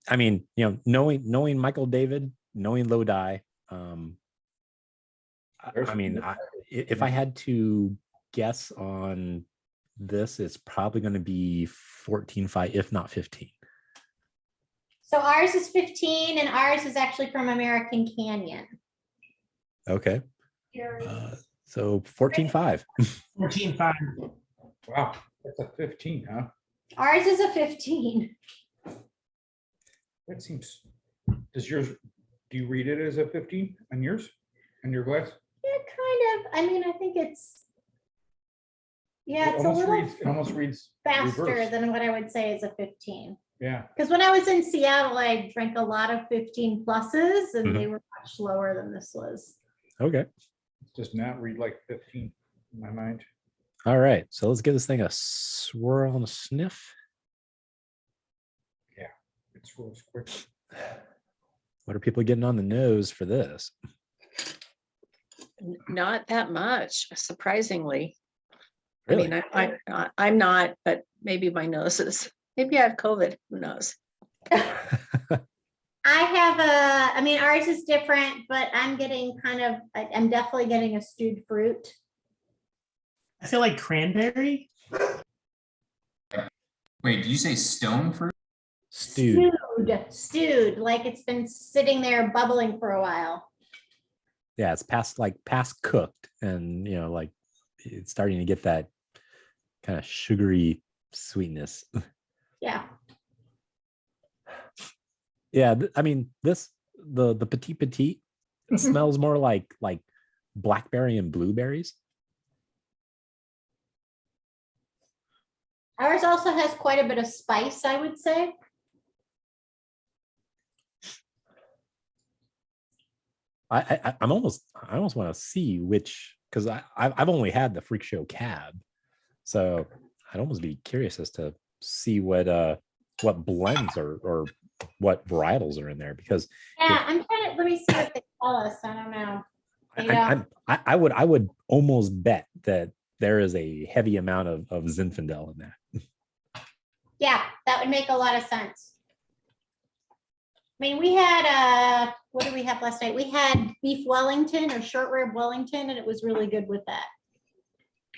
I mean, knowing Michael David, knowing Lodi, I mean, if I had to guess on this, it's probably going to be 14.5, if not 15. So ours is 15 and ours is actually from American Canyon. Okay. So 14.5. 14.5. Wow, that's a 15, huh? Ours is a 15. That seems. Do you read it as a 15 on yours? On your glass? Yeah, kind of. I mean, I think it's, yeah, it's a little It almost reads faster reverse. than what I would say is a 15. Yeah. Because when I was in Seattle, I drank a lot of 15 pluses and Mhm. they were much slower than this was. Okay. It does not read like 15 in my mind. All right. So let's give this thing a swirl and a sniff. Yeah, it swirls quick. What are people getting on the nose for this? Not that much, surprisingly. Really? I mean, I'm not, but maybe my nose is. Maybe I have COVID. Who knows? I mean, ours is different, but I'm getting I'm definitely getting a stewed fruit. I feel like cranberry. Wait, did you say stone fruit? Stewed. Stewed, like it's been sitting there bubbling for a while. Yeah, it's past cooked, and like it's starting to get that kind of sugary sweetness. Yeah. Yeah, I mean the Petite it smells more like blackberry and blueberries. Ours also has quite a bit of spice, I would say. I almost want to see which, because I've only had the Freak Show cab, so I'd almost be curious as to see what blends or what varietals are in there, because Yeah, I'm trying to, let me see what they tell us. I don't know. I would almost bet that there is a heavy amount of Zinfandel in that. Yeah, that would make a lot of sense. I mean, we had, what did we have last night? We had beef Wellington or short rib Wellington, and it was really good with that.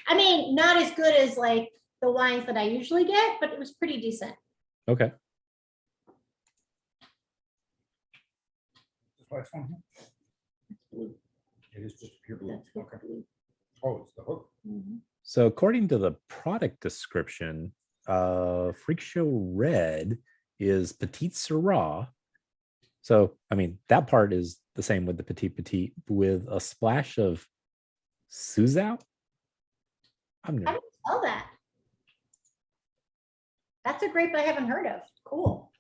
I mean, not as good as like the wines that I usually get, but it was pretty decent. Okay. This last one here? It is just pure blue. Okay. Oh, it's the hook. So according to the product description, Freak Show Red is Petite Syrah. So, I mean, that part is the same with the Petite with a splash of Suzhou. I didn't know that. That's a grape I haven't heard of. Cool.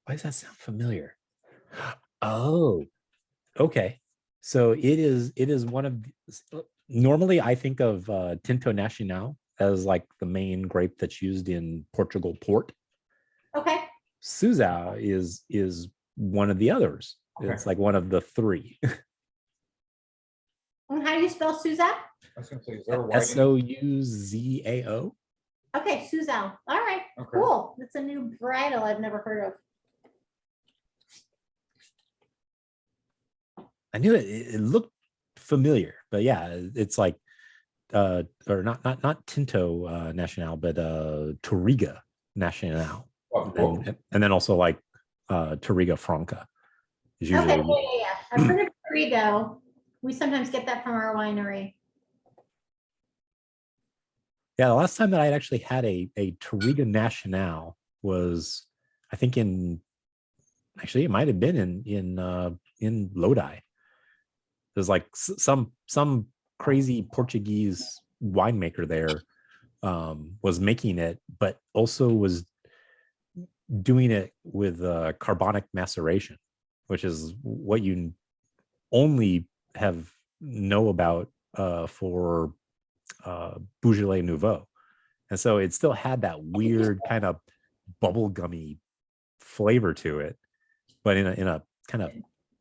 Why does that sound familiar? Oh, okay. So it is one of normally I think of Tinto Nacional as like the main grape that's used in Portugal port. Okay. Suzhou is one of the others. Okay. It's like one of the three. And how do you spell Suzette? I was gonna say, is there a white? Souzao. Okay, Suzelle. All right, Okay. cool. That's a new varietal I've never heard of. I knew it looked familiar, but yeah, it's like or not Tinto Nacional, but Touriga Nacional, Oh, cool. and then also like Touriga Franca is usually. Okay, yeah. I've heard of Rigo. We sometimes get that from our winery. Yeah, the last time that I had actually had a Touriga Nacional was, I think actually it might have been in Lodi. There's like some crazy Portuguese winemaker there was making it, but also was doing it with carbonic maceration, which is what you only know about for Beaujolais Nouveau. And so it still had that weird kind of bubblegummy flavor to it, but in a kind of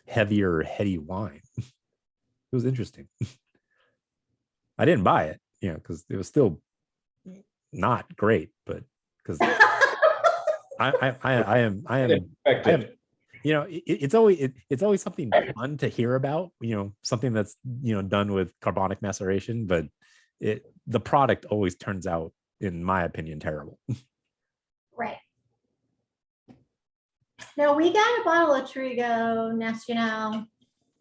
heavier, heady wine. It was interesting. I didn't buy it, because it was still not great, but because I am, it's always something fun to hear about, something that's, done with carbonic maceration, but the product always turns out, in my opinion, terrible. Right. No, we got a bottle of Trigo Nacional,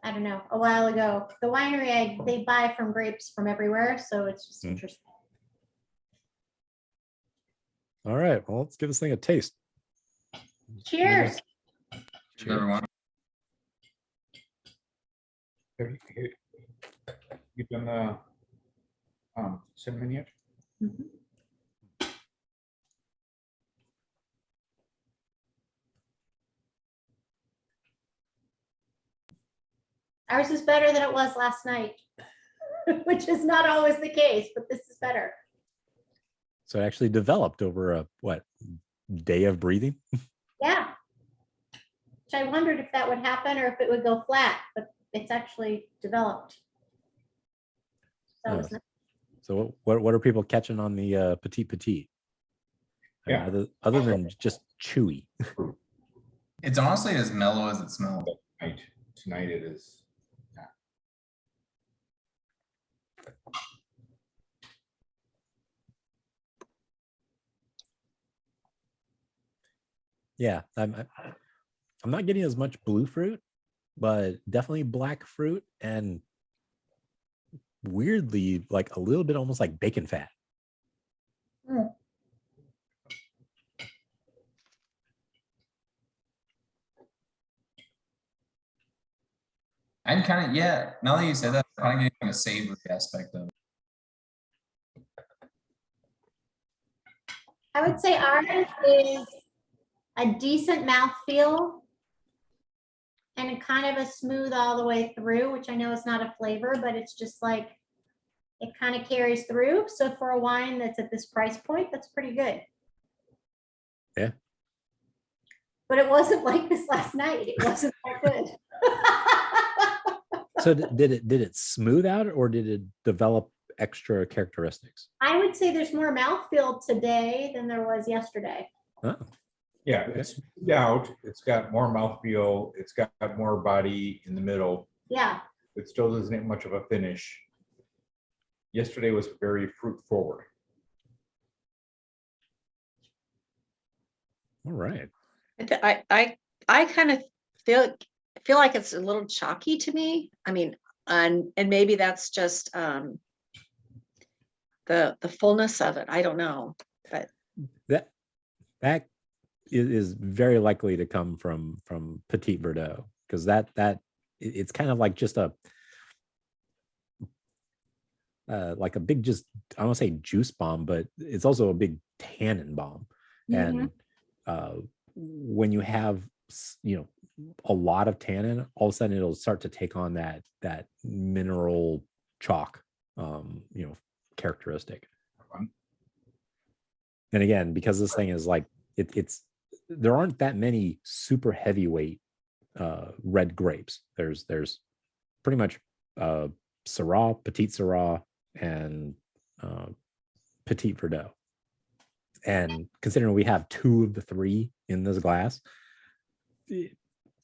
I don't know, a while ago. The winery, they buy from grapes from everywhere, so it's just interesting. All right, well, let's give this thing a taste. Cheers. Cheers, everyone. Have you done the cinnamon yet? Mhm. Ours is better than it was last night, which is not always the case, but this is better. So it actually developed over a day of breathing? Yeah. Which I wondered if that would happen or if it would go flat, but it's actually developed. So, Oh. it's not- So what are people catching on the Petite? Yeah. Other than just chewy. It's honestly as mellow as it smells. Tonight it is. Yeah, I'm not getting as much blue fruit, but definitely black fruit, and weirdly like a little bit almost like bacon fat. I'm kind of, yeah, now that you said that, I'm kind of getting a savory aspect of it. I would say ours is a decent mouthfeel and a kind of a smooth all the way through, which I know is not a flavor, but it's just like, it kind of carries through. So for a wine that's at this price point, that's pretty good. Yeah. But it wasn't like this last night. It wasn't that good. So did it smooth out, or did it develop extra characteristics? I would say there's more mouthfeel today than there was yesterday. Oh. Yeah, it's smoothed out. It's got more mouthfeel. It's got more body in the middle. Yeah. It still doesn't have much of a finish. Yesterday was very fruit forward. All right. I kind of feel like it's a little chalky to me. I mean, and maybe that's just the fullness of it. I don't know, but that is very likely to come from Petit Verdot, because it's kind of like just a like a big, just, I don't want to say juice bomb, but it's also a big tannin bomb. And when you have a lot of tannin, all of a sudden it'll start to take on that mineral chalk characteristic. And again, because this thing is like there aren't that many super heavyweight red grapes. There's pretty much Syrah, Petite Syrah, and Petite Verdot. And considering we have 2 of the 3 in this glass,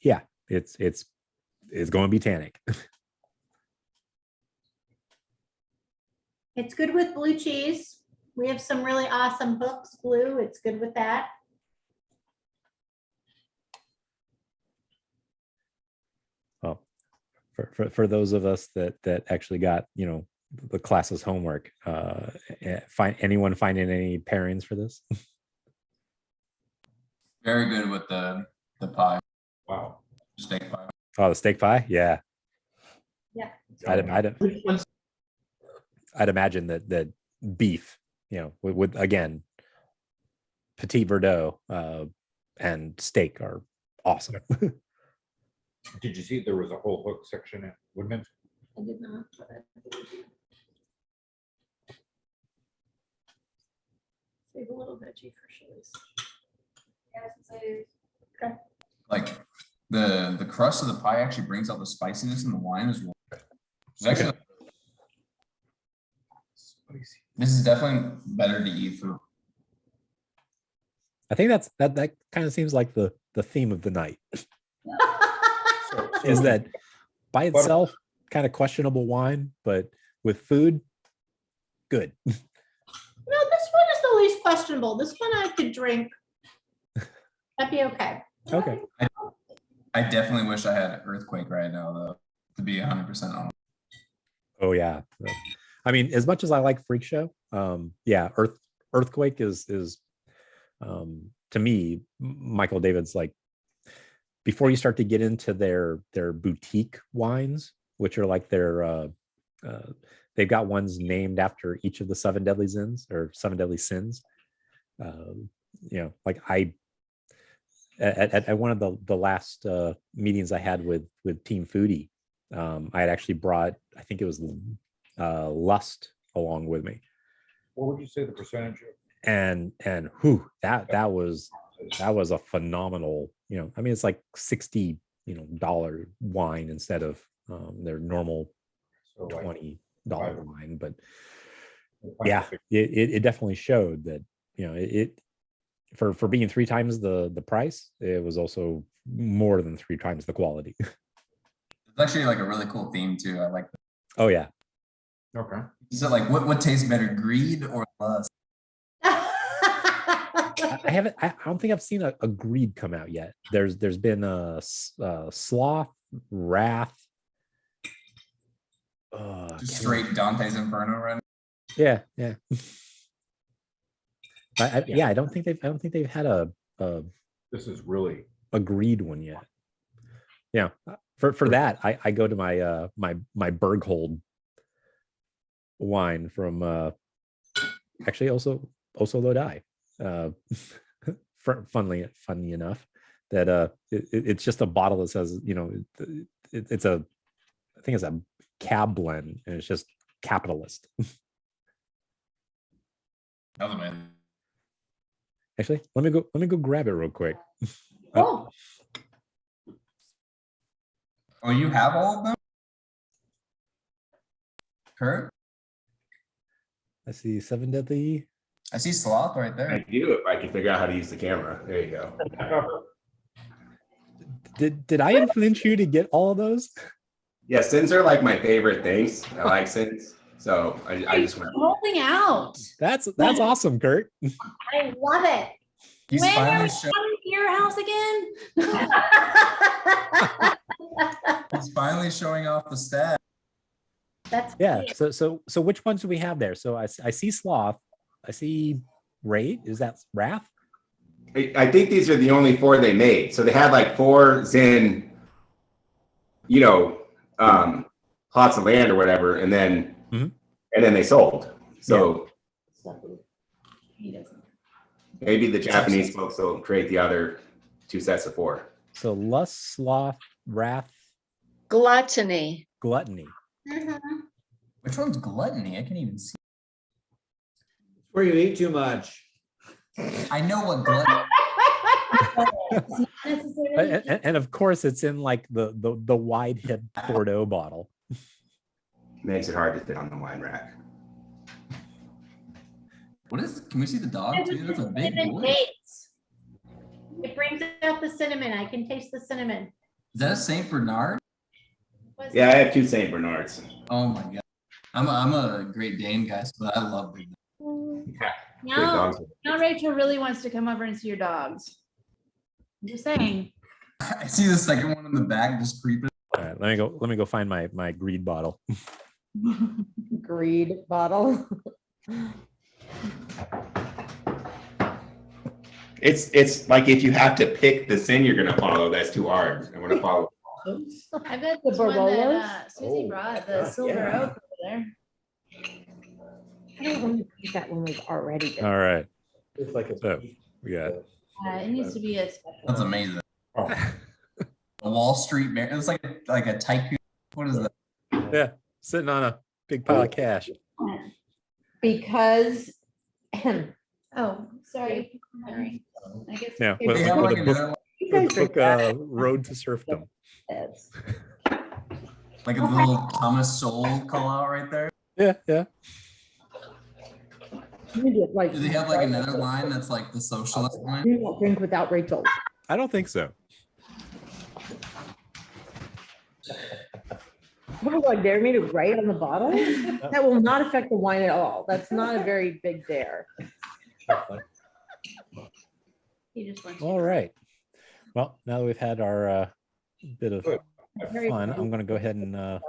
yeah, it's going to be tannic. It's good with blue cheese. We have some really awesome hooks blue. It's good with that. Well, for those of us that actually got, you know, the class's homework, anyone finding any pairings for this? Very good with the pie, Wow. steak pie. Oh, the steak pie, yeah. Yeah. I'd imagine that beef, you know, with again, Petit Verdot and steak are awesome. Did you see there was a whole hook section at Woodman's? I did not. Save a little veggie for Shiraz. Okay. Like the crust of the pie actually brings out the spiciness in the wine as well. It's actually, this is definitely better to eat for. I think that kind of seems like the theme of the night. Is that by itself kind of questionable wine, but with food, good. No, this one is the least questionable. This one I could drink. That'd be okay. Okay. I definitely wish I had Earthquake right now, though, to be 100% honest. Oh yeah. I mean, as much as I like Freak Show, yeah, Earthquake is to me, Michael David's like, before you start to get into their boutique wines, which are like their they've got ones named after each of the 7 deadly sins or 7 deadly sins. You know, like at one of the last meetings I had with Team Foodie, I had actually brought, I think it was Lust along with me. What would you say the percentage of? And whew, that was a phenomenal, you know, I mean, it's like $60 dollar wine instead of their normal $20 wine, but yeah, it definitely showed that, you know, it for being 3 times the price, it was also more than 3 times the quality. It's actually like a really cool theme too. I like that. Oh yeah. Okay. Is it like what tastes better, greed or lust? I don't think I've seen a greed come out yet. There's been a sloth, wrath. Just straight Dante's Inferno right now. Yeah. Yeah, I don't think they've had a This is really a greed one yet. Yeah. For that, I go to my my Berghold wine from actually also Lodi. Funny enough that it's just a bottle that says, you know, it's a, I think it's a cab blend, and it's just capitalist. That was amazing. Actually, let me go grab it real quick. Oh, Oh, you have all of them, Kurt? I see 7 deadly. I see sloth right I there. do if I can figure out how to use the camera. There you go. Did I influence you to get all of those? Yeah, sins are like my favorite things. I like sins. So I just went. Rolling out. That's awesome, Kurt. I love it. He's When are finally we coming to your house again? he's finally showing off the stat. That's Yeah. great. So which ones do we have there? So I see sloth. I see rate. Is that wrath? I think these are the only 4 they made. So they had like 4 Zin, you know, plots of land or whatever, and then they sold. So He doesn't. maybe the Japanese folks will create the other 2 sets of 4. So lust, sloth, wrath, Gluttony. gluttony. Mhm. Which one's gluttony? I can't even see. Where you eat too much. I know what gluttony. It's not necessarily. And of course, it's in like the wide hip Bordeaux bottle. makes it hard to fit on the wine rack. What is? Can we see the dog too? That's a big Cinnamon boy. dates. It brings out the cinnamon. I can taste the cinnamon. Is that a Saint Bernard? Was Yeah, I it? have 2 Saint Bernards. Oh my god. I'm a Great Dane guy, but I love big. Yeah, big Now, dogs. now Rachel really wants to come over and see your dogs. I'm just saying. I see the second one in the back just creeping. All right, let me go find my greed bottle. Greed bottle. It's like if you have to pick the sin you're gonna follow, that's too hard. I want to follow. I bet The the one Barolo's? that Susie Oh, brought, the silver yeah. oak over there. I don't want to keep that one we've already been. All right, It's like a. So, we got It needs to be a special. That's one. amazing. Oh, A Wall Street Bear. It's like a tycoon. What is that? yeah, sitting on a big pile of cash. Because Oh, sorry. Sorry. I guess. Yeah, They with, They have with like the book, another, you with guys the drink book that. Road to Serfdom. Yes. like a little Thomas Sowell call out right there. Yeah, yeah. You need to, like, Do they have like another line that's like the socialist line? do not drink without Rachel. I don't think so. Oh, like dare me to write on the bottle? That will not affect the wine at all. That's not a very big dare. He just wants. All right. Well, now that we've had our bit of fun, I'm going to go ahead and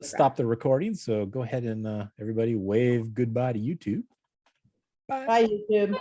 stop the recording. So go ahead and everybody wave goodbye to YouTube. Bye, YouTube.